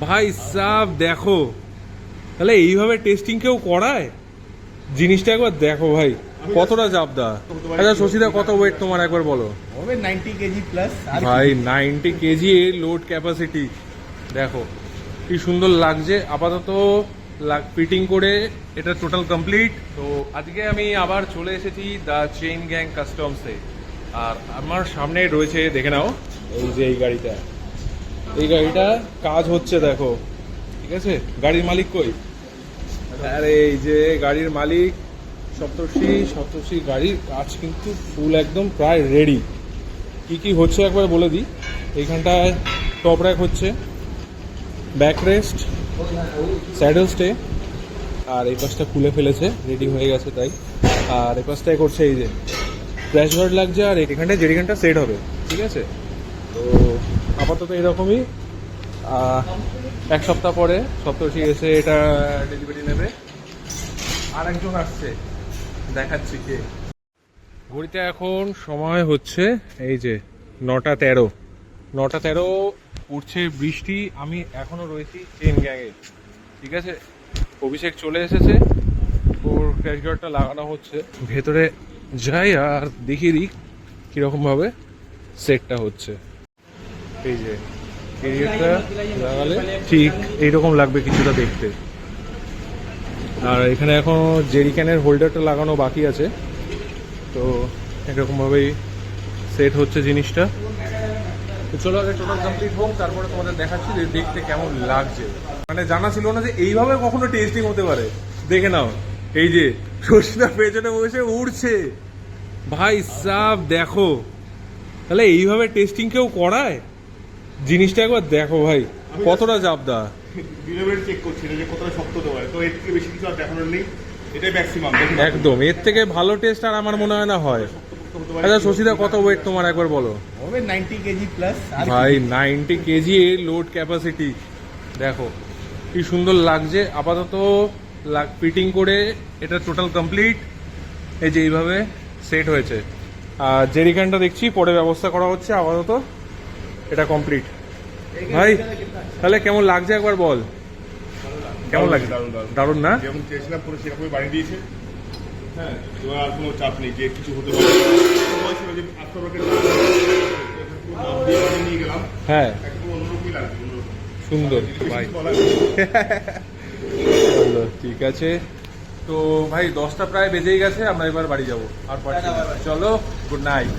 ভাই সাব দেখো, তাহলে এইভাবে টেস্টিং কেউ করায়? জিনিসটা একবার দেখো ভাই, কতটা জাবদা। আচ্ছা শশীদা, কত ওয়েট তোমার একবার বলো। হবে 90 কেজি প্লাস। ভাই 90 কেজি লোড ক্যাপাসিটি, দেখো কি সুন্দর লাগছে। আপাতত ফিটিং করে এটা টোটাল কমপ্লিট। তো আজকে আমি আবার চলে এসেছি দ্য চেইন গ্যাং কাস্টমসে, আর আমার সামনে রয়েছে, দেখে নাও, এই যে এই গাড়িটা কাজ হচ্ছে দেখো, ঠিক আছে। গাড়ির মালিক কই? আরে এই যে গাড়ির মালিক সপ্তর্ষি গাড়ির কাজ কিন্তু ফুল একদম প্রায় রেডি। কি কি হচ্ছে একবার বলে দিই। এইখানটায় টপ র্যাক হচ্ছে, ব্যাক রেস্ট, স্যাডেল স্টে, আর এই পাশটা খুলে ফেলেছে, রেডি হয়ে গেছে তাই। আর এই পাশটায় করছে এই যে ক্র্যাশ গার্ড লাগছে, আর এখানটায় জেরিকানটা সেট হবে, ঠিক আছে। তো আপাতত এরকমই, এক সপ্তাহ পরে সপ্তর্ষি এসে এটা ডেলিভারি নেবে। আর একজন আসছে, দেখাচ্ছি কে। ঘড়িতে এখন সময় হচ্ছে এই যে 9:13 উঠছে বৃষ্টি। আমি এখনো রয়েছি চেইন গ্যাংয়ে, ঠিক আছে। অভিষেক চলে এসেছে, ওর ক্র্যাশ গার্ডটা লাগানো হচ্ছে। ভেতরে যাই আর দেখিয়ে দিই কিরকম ভাবে সেটটা হচ্ছে। এই যে ক্যারিয়ারটা লাগালে ঠিক এইরকম লাগবে কিছুটা দেখতে। আর এখানে এখন জেরিক্যানের হোল্ডারটা লাগানো বাকি আছে, তো এরকমভাবেই সেট হচ্ছে জিনিসটা। তো চলো আগে টোটাল কমপ্লিট হোক, তারপরে তোমাদের দেখাচ্ছি যে দেখতে কেমন লাগছে। মানে জানা ছিল না যে এইভাবে কখনো টেস্টিং হতে পারে। দেখে নাও, এই যে শশীদা পেছনে বসে উড়ছে। ভাই সাব দেখো, তাহলে এইভাবে টেস্টিং কেউ করায়? জিনিসটা একবার দেখো ভাই, কতটা জাবদা। ডিউরেবিলিটি চেক করছি যে কতটা শক্ত হতে পারে, তো এর থেকে বেশি কিছু আর দেখানোর নেই, এটাই ম্যাক্সিমাম। একদম, এর থেকে ভালো টেস্ট আর আমার মনে হয় না হয়। আচ্ছা শশীদা, কত ওয়েট তোমার একবার বলো। হবে 90 কেজি প্লাস। ভাই 90 কেজি লোড ক্যাপাসিটি, দেখো কি সুন্দর লাগছে। আপাতত ফিটিং করে এটা টোটাল কমপ্লিট। এই যে এইভাবে সেট হয়েছে, আর জেরিক্যানটা দেখছি পরে ব্যবস্থা করা হচ্ছে। আপাতত এটা কমপ্লিট। ভাই তাহলে কেমন লাগছে একবার বল। কেমন লাগছে? দারুণ না? যেমন চেয়েছিলাম পুরো সেরকমই বানিয়ে দিয়েছে। হ্যাঁ, এবার আর কোনো চাপ নেই যে কিছু হতে পারে। বলছিল যে আফটারমার্কেট নিয়ে গেলাম, হ্যাঁ একদম অন্যরকমই লাগছে, সুন্দর ভাই। ঠিক আছে, তো ভাই 10টা প্রায় বেজেই গেছে, আমরা এবার বাড়ি যাবো। আর চলো, গুড নাইট।